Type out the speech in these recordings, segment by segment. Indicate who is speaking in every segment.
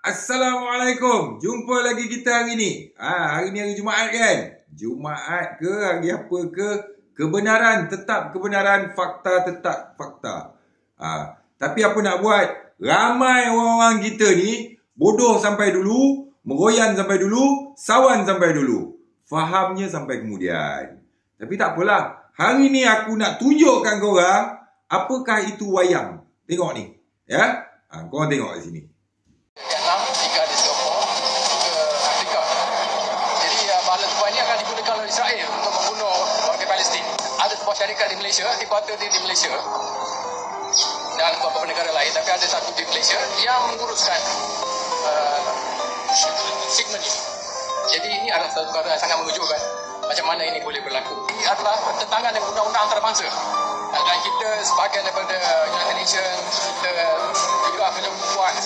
Speaker 1: Assalamualaikum. Jumpa lagi kita hari ni. Hari ni hari Jumaat kan? Jumaat ke hari apa ke? Kebenaran tetap kebenaran, fakta tetap fakta. Tapi apa nak buat? Ramai orang-orang kita ni bodoh sampai dulu, meroyan sampai dulu, sawan sampai dulu. Fahamnya sampai kemudian. Tapi tak apalah. Hari ni aku nak tunjukkan korang apakah itu wayang. Tengok ni. Ya? Korang tengok kat sini.
Speaker 2: Vietnam, 3 di Singapura, ke Afrika. Jadi bahala tuan ini akan digunakan oleh Israel untuk membunuh warga Palestin. Ada sebuah syarikat di Malaysia, headquarter dia di Malaysia dan beberapa negara lain, tapi ada satu di Malaysia yang menguruskan segmen ini. Jadi ini adalah satu perkara yang sangat mengejutkan. Macam mana ini boleh berlaku? Ini adalah pertentangan dengan undang-undang antarabangsa. Dan kita sebahagian daripada United Nations, kita juga membuat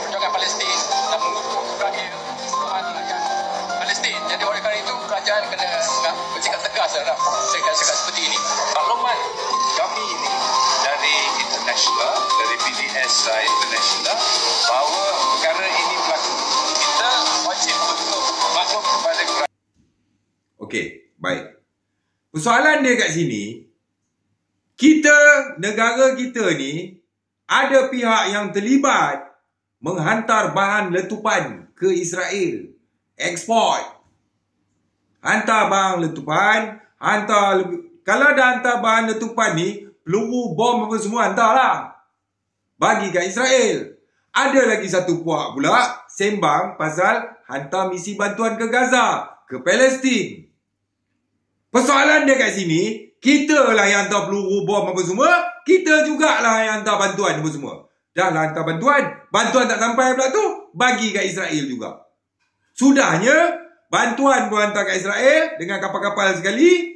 Speaker 2: perjuangan Palestin dan mengutuk Israel Tuhan rakyat Palestin. Jadi oleh kerana itu kerajaan kena bersikap tegas terhadap syarikat-syarikat seperti ini.
Speaker 3: Maklumat kami ini dari international, dari BDS international, bahawa perkara ini berlaku. Kita wajib untuk maklum kepada kerajaan.
Speaker 1: Okey, baik. Persoalan dia kat sini, kita, negara kita ni, ada pihak yang terlibat menghantar bahan letupan ke Israel. Ekspor. Hantar bahan letupan, kalau dah hantar bahan letupan ni, peluru, bom apa semua hantarlah. Bagi kat Israel. Ada lagi satu puak pula sembang pasal hantar misi bantuan ke Gaza, ke Palestin. Persoalan dia kat sini, kita lah yang hantar peluru, bom apa semua, kita jugalah yang hantar bantuan apa semua. Dah lah hantar bantuan tak sampai pula tu, bagi kat Israel juga. Sudahnya, bantuan pun hantar kat Israel dengan kapal-kapal sekali,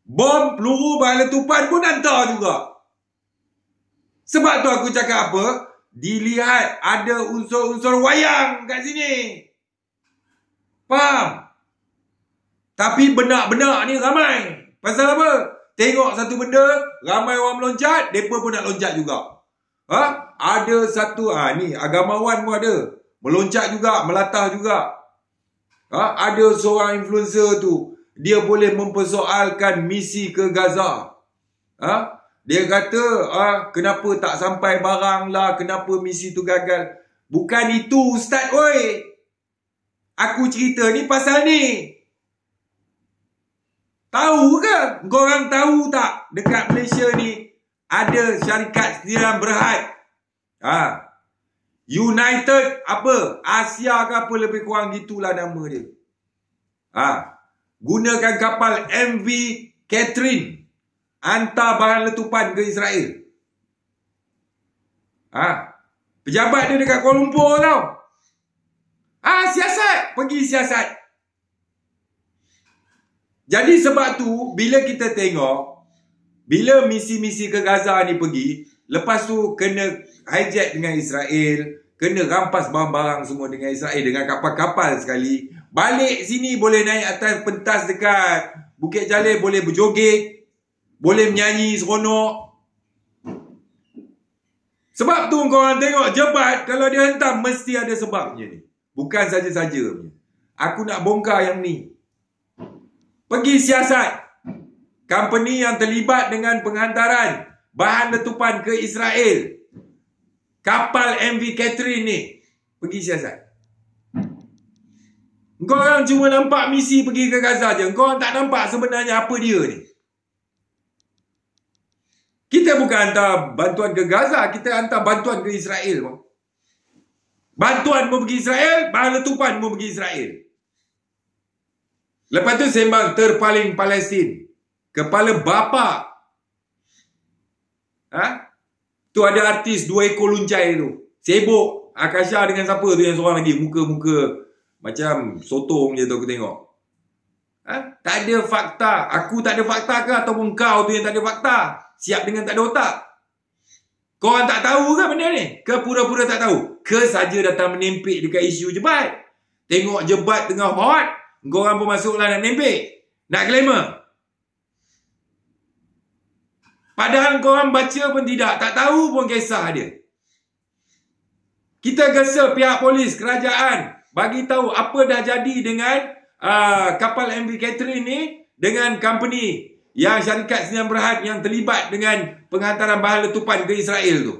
Speaker 1: bom, peluru, bahan letupan pun hantar juga. Sebab tu aku cakap apa? Dilihat ada unsur-unsur wayang kat sini. Faham? Tapi benak-benak ni ramai. Pasal apa? Tengok satu benda, ramai orang meloncat, mereka pun nak loncat juga. Ada satu, ni agamawan pun ada. Meloncat juga, melatah juga. Ada seorang influencer tu, dia boleh mempersoalkan misi ke Gaza. Dia kata, kenapa tak sampai barang lah, kenapa misi tu gagal. Bukan itu Ustaz, oi. Aku cerita ni pasal ni. Tahu ke? Korang tahu tak? Dekat Malaysia ni ada syarikat sendirian berhad. United apa? Asia ke apa, lebih kurang gitulah nama dia. Gunakan kapal MV Catherine. Hantar bahan letupan ke Israel. Pejabat dia dekat Kuala Lumpur tau. Siasat. Pergi siasat. Jadi sebab tu, bila kita tengok, bila misi-misi ke Gaza ni pergi, lepas tu kena hijack dengan Israel, kena rampas barang-barang semua dengan Israel, dengan kapal-kapal sekali. Balik sini boleh naik atas pentas dekat Bukit Jalil, boleh berjoget, boleh menyanyi seronok. Sebab tu korang tengok jebat, kalau dia hentam, mesti ada sebabnya ni. Bukan saja-saja punya. Aku nak bongkar yang ni. Pergi siasat. Company yang terlibat dengan penghantaran bahan letupan ke Israel. Kapal MV Catherine ni. Pergi siasat. Korang cuma nampak misi pergi ke Gaza je. Korang tak nampak sebenarnya apa dia ni. Kita bukan hantar bantuan ke Gaza. Kita hantar bantuan ke Israel. Bantuan pun pergi Israel. Bahan letupan pun pergi Israel. Lepas tu sembang terpaling Palestin. Kepala bapa. Tu ada artis 2 ekor luncai tu. Sibuk. Akasha dengan siapa tu yang seorang lagi. Muka-muka macam sotong je tu aku tengok. Tak ada fakta. Aku tak ada fakta ke? Ataupun kau tu yang tak ada fakta? Siap dengan tak ada otak? Korang tak tahu ke benda ni? Ke pura-pura tak tahu? Ke saja datang menempik dekat isu jebat? Tengok jebat tengah hot, korang pun masuklah nak nempik. Nak glamour. Padahal korang baca pun tidak. Tak tahu pun kisah dia. Kita gesa pihak polis, kerajaan, bagi tahu apa dah jadi dengan kapal MV Catherine ni dengan company yang syarikat Sdn Bhd yang terlibat dengan penghantaran bahan letupan ke Israel tu.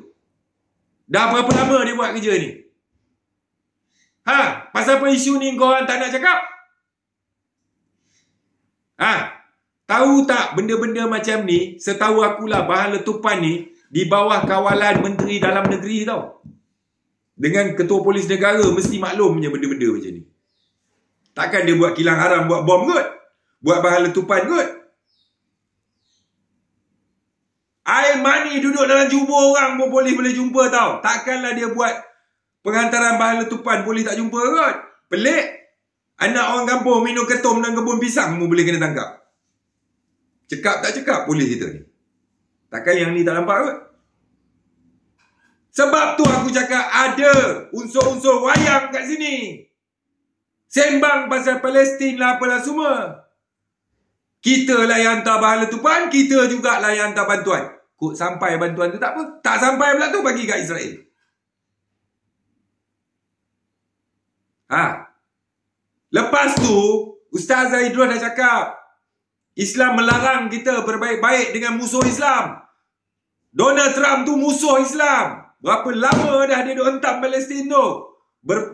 Speaker 1: Dah berapa lama dia buat kerja ni? Pasal apa isu ni korang tak nak cakap? Tahu tak benda-benda macam ni, setahu akulah bahan letupan ni di bawah kawalan Menteri Dalam Negeri tau. Dengan Ketua Polis Negara mesti maklum punya benda-benda macam ni. Takkan dia buat kilang haram, buat bom kot. Buat bahan letupan kot. Air mani duduk dalam jubur orang pun polis boleh jumpa tau. Takkanlah dia buat penghantaran bahan letupan polis tak jumpa kot. Pelik. Anak orang kampung minum ketum dan kebun pisang pun boleh kena tangkap. Cekap tak cekap polis kita ni. Takkan yang ni tak nampak kot. Sebab tu aku cakap ada unsur-unsur wayang kat sini. Sembang pasal Palestin lah apalah semua. Kita lah yang hantar bahan letupan, kita jugalah yang hantar bantuan. Kok sampai bantuan tu tak apa. Tak sampai pula tu bagi kat Israel. Lepas tu, Ustaz Zaidrus dah cakap, Islam melarang kita berbaik-baik dengan musuh Islam. Donald Trump tu musuh Islam. Berapa lama dah dia duk hentam Palestin tu.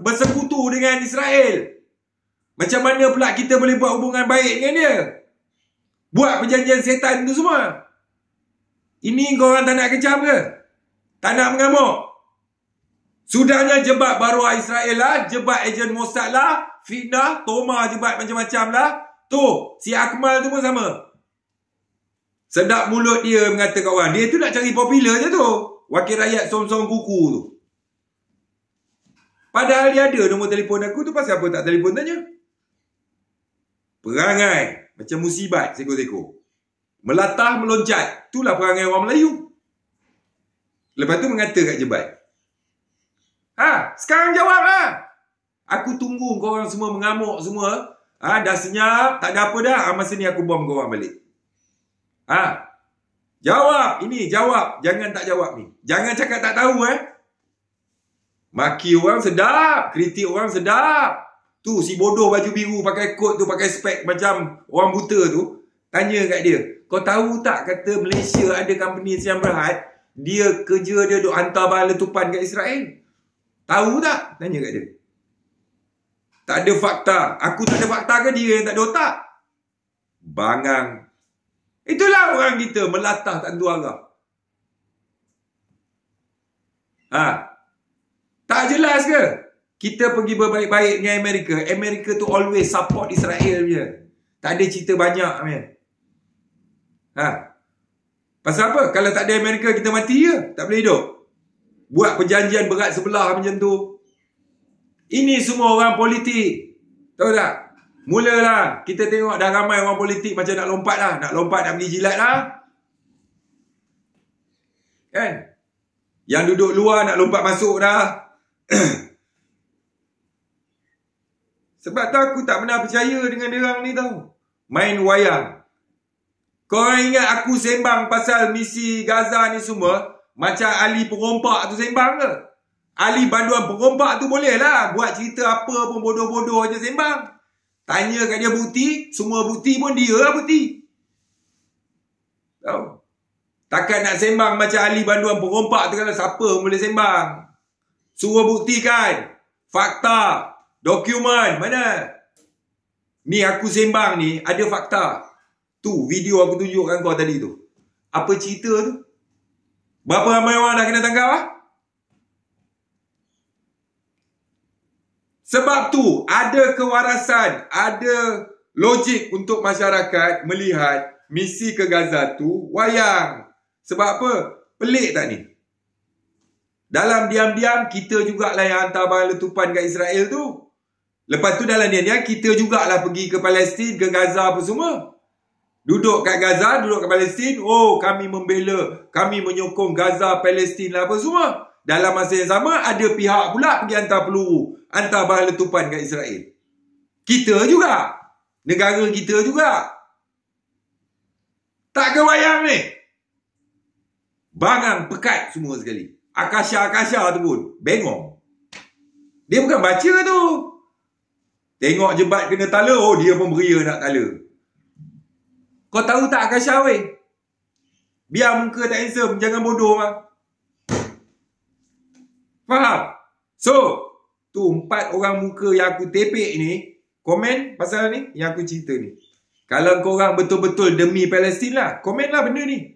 Speaker 1: Bersekutu dengan Israel. Macam mana pula kita boleh buat hubungan baik dengan dia? Buat perjanjian setan tu semua. Ini korang tak nak kejam ke? Tak nak mengamuk? Sudahnya jebat baruah Israel lah, jebat ejen Mossad lah, fitnah, Toma jebat macam-macam lah. Tu, si Akmal tu pun sama. Sedap mulut dia mengatakan orang. Dia tu nak cari popular je tu. Wakil rakyat som-som kuku tu. Padahal dia ada nombor telefon aku tu, pasal apa tak telefon tanya? Perangai. Macam musibat seko-seko. Melatah, meloncat. Itulah perangai orang Melayu. Lepas tu mengata kat jebat. Sekarang jawab lah. Aku tunggu korang semua mengamuk semua. Dah senyap. Tak ada apa dah. Masa ni aku bom korang balik. Jawab. Ini jawab. Jangan tak jawab ni. Jangan cakap tak tahu Maki orang sedap. Kritik orang sedap. Tu si bodoh baju biru pakai kot tu, pakai spek macam orang buta tu. Tanya kat dia, kau tahu tak kata Malaysia ada company Sdn Bhd, dia kerja dia duk hantar bahan letupan kat Israel? Tahu tak? Tanya kat dia. Tak ada fakta. Aku tak ada fakta ke dia yang tak ada otak? Bangang. Itulah orang kita, melatah tak tentu arah. Tak jelas ke? Kita pergi berbaik-baik dengan Amerika. Amerika tu always support Israel je. Tak ada cerita banyak man. Pasal apa? Kalau tak ada Amerika kita mati je. Tak boleh hidup. Buat perjanjian berat sebelah macam tu. Ini semua orang politik. Tahu tak? Mulalah kita tengok dah ramai orang politik macam nak lompat lah. Nak lompat nak pergi jilat lah. Kan? Yang duduk luar nak lompat masuk dah. Sebab tu aku tak pernah percaya dengan diorang ni tau. Main wayang. Korang ingat aku sembang pasal misi Gaza ni semua macam ahli perompak tu sembang ke? Ahli banduan perompak tu boleh lah buat cerita apa pun bodoh-bodoh je sembang. Tanya kat dia bukti, semua bukti pun dia lah bukti. Tahu? Takkan nak sembang macam ahli banduan perompak tu kalau siapa boleh sembang. Suruh buktikan. Fakta. Dokumen. Mana? Ni aku sembang ni ada fakta. Tu video aku tunjukkan kau tadi tu. Apa cerita tu? Berapa ramai orang dah kena tangkap lah? Sebab tu ada kewarasan, ada logik untuk masyarakat melihat misi ke Gaza tu wayang. Sebab apa? Pelik tak ni? Dalam diam-diam kita jugalah yang hantar bahan letupan kat Israel tu. Lepas tu dalam diam-diam kita jugalah pergi ke Palestin, ke Gaza apa semua. Duduk kat Gaza, duduk kat Palestin. Oh, kami membela, kami menyokong Gaza, Palestin lah apa semua. Dalam masa yang sama ada pihak pula pergi hantar peluru, hantar bahan letupan kat Israel. Kita juga. Negara kita juga. Tak ke wayang ni? Bangang pekat semua sekali. Akasha tu pun bengong. Dia bukan baca tu. Tengok Jebat kena tala, oh dia pun beria nak tala. Kau tahu tak Akasha weh? Biar muka tak handsome, jangan bodoh mah. Faham? So, tu 4 orang muka yang aku tepek ni, komen pasal ni, yang aku cerita ni. Kalau korang betul-betul demi Palestin lah, komen lah benda ni.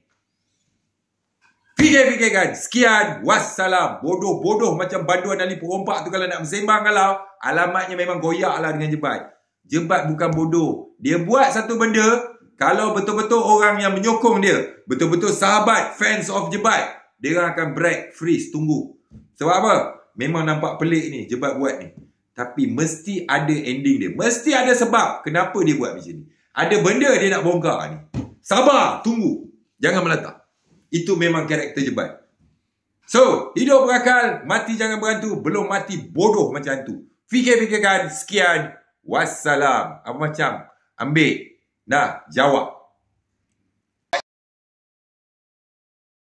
Speaker 1: Fikir-fikirkan. Sekian. Wassalam. Bodoh-bodoh macam banduan Ali Perompak tu kalau nak bersembang kalau, alamatnya memang goyak lah dengan Jebat. Jebat bukan bodoh. Dia buat satu benda, kalau betul-betul orang yang menyokong dia, betul-betul sahabat, fans of Jebat, dia akan break, freeze, tunggu. Sebab apa? Memang nampak pelik ni, Jebat buat ni. Tapi mesti ada ending dia. Mesti ada sebab kenapa dia buat macam ni. Ada benda dia nak bongkar ni. Sabar, tunggu. Jangan meletak. Itu memang karakter Jebat. So, hidup berakal, mati jangan berantu, belum mati bodoh macam tu. Fikir-fikirkan. Sekian. Wassalam. Apa macam? Ambil. Dah, jawab.